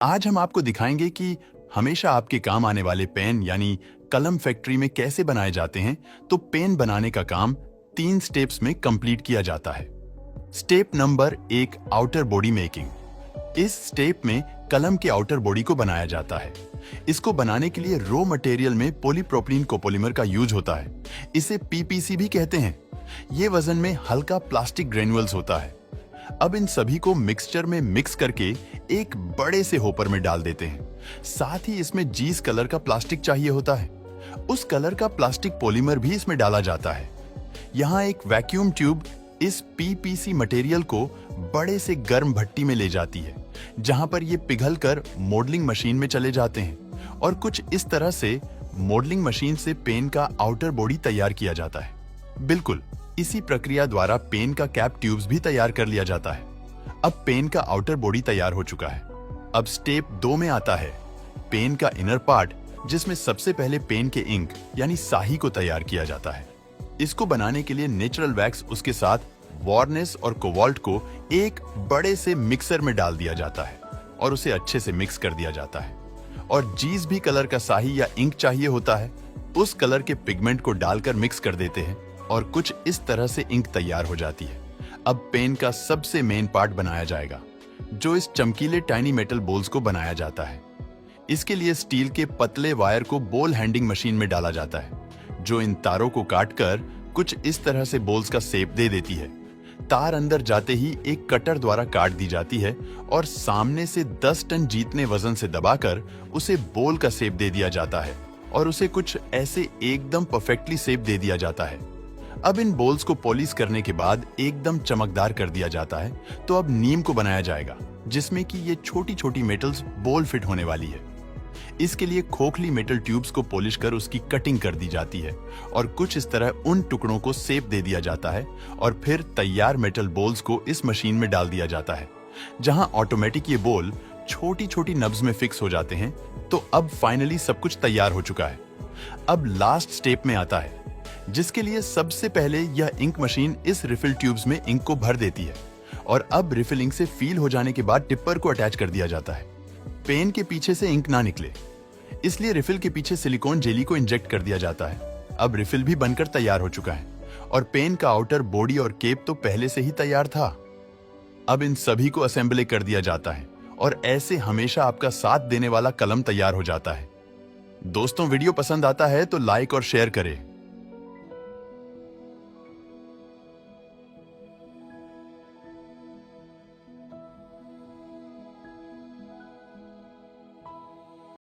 आज हम आपको दिखाएंगे कि हमेशा आपके काम आने वाले पेन यानी कलम फैक्ट्री में कैसे बनाए जाते हैं। तो पेन बनाने का काम 3 स्टेप्स में कंप्लीट किया जाता है। Step number 1, outer body making. इस स्टेप में कलम के आउटर बॉडी को बनाया जाता है। इसको बनाने के लिए रॉ मटेरियल में पॉलीप्रोपिलीन कोपोलीमर का यूज होता है। इसे पीपीसी भी कहते हैं। ये वजन में हल्का प्लास्टिक ग्रेन्युअल्स होता है। अब इन सभी को मिक्सचर में मिक्स करके एक बड़े से होपर में डाल देते हैं। साथ ही इसमें जीस कलर का प्लास्टिक चाहिए होता है। उस कलर का प्लास्टिक पॉलीमर भी इसमें डाला जाता है। यहाँ एक वैक्यूम ट्यूब इस पीपीसी मटेरियल को बड़े से गर्म भट्टी में ले जाती है, जहां पर ये पिघलकर मॉडलिंग मशीन में चले जाते हैं और कुछ इस तरह से मॉडलिंग मशीन से पेन का आउटर बॉडी तैयार किया जाता है। बिल्कुल इसी प्रक्रिया द्वारा पेन का कैप ट्यूब्स भी तैयार कर लिया जाता है। अब पेन का आउटर बॉडी तैयार हो चुका है। अब स्टेप 2 में आता है पेन का इनर पार्ट, जिसमें सबसे पहले पेन के इंक यानी स्याही को तैयार किया जाता है। इसको बनाने के लिए नेचुरल वैक्स उसके साथ वार्निश और कोबाल्ट को एक बड़े से मिक्सर में डाल दिया जाता है और उसे अच्छे से मिक्स कर दिया जाता है। और जिस भी कलर का स्याही या इंक चाहिए होता है, उस कलर के पिगमेंट को डालकर मिक्स कर देते हैं और कुछ इस तरह से इंक तैयार हो जाती है। अब पेन का सबसे मेन पार्ट बनाया जाएगा, जो इस चमकीले टाइनी मेटल बोल्स को बनाया जाता है। इसके लिए स्टील के पतले वायर को बॉल हैंडिंग मशीन में डाला जाता है, जो इन तारों को काटकर कुछ इस तरह से बोल्स का शेप दे देती है। तार अंदर जाते ही एक कटर द्वारा काट दी जाती है और सामने से 10 टन जीतने वजन से दबाकर उसे बोल का शेप दे दिया जाता है और उसे कुछ ऐसे एकदम परफेक्टली शेप दे दिया जाता है। अब इन बोल्स को पॉलिश करने के बाद एकदम चमकदार कर दिया जाता है। तो अब नीम को बनाया जाएगा, जिसमें कि ये छोटी छोटी मेटल्स बोल फिट होने वाली है। इसके लिए खोखली मेटल ट्यूब्स को पॉलिश कर उसकी कटिंग कर दी जाती है और कुछ इस तरह उन टुकड़ों को शेप दे दिया जाता है और फिर तैयार मेटल बोल्स को इस मशीन में डाल दिया जाता है, जहां ऑटोमेटिक ये बोल छोटी छोटी नब्स में फिक्स हो जाते हैं। तो अब फाइनली सब कुछ तैयार हो चुका है। अब लास्ट स्टेप में आता है, जिसके लिए सबसे पहले यह इंक मशीन इस रिफिल ट्यूब्स में इंक को भर देती है और अब रिफिलिंग से फील हो जाने के बाद टिप्पर को अटैच कर दिया जाता है। पेन के पीछे से इंक ना निकले, इसलिए रिफिल के पीछे सिलिकॉन जेली को इंजेक्ट कर दिया जाता है। अब रिफिल भी बनकर तैयार हो चुका है और पेन का आउटर बॉडी और केप तो पहले से ही तैयार था। अब इन सभी को असेंबली कर दिया जाता है और ऐसे हमेशा आपका साथ देने वाला कलम तैयार हो जाता है। दोस्तों, वीडियो पसंद आता है तो लाइक और शेयर करें।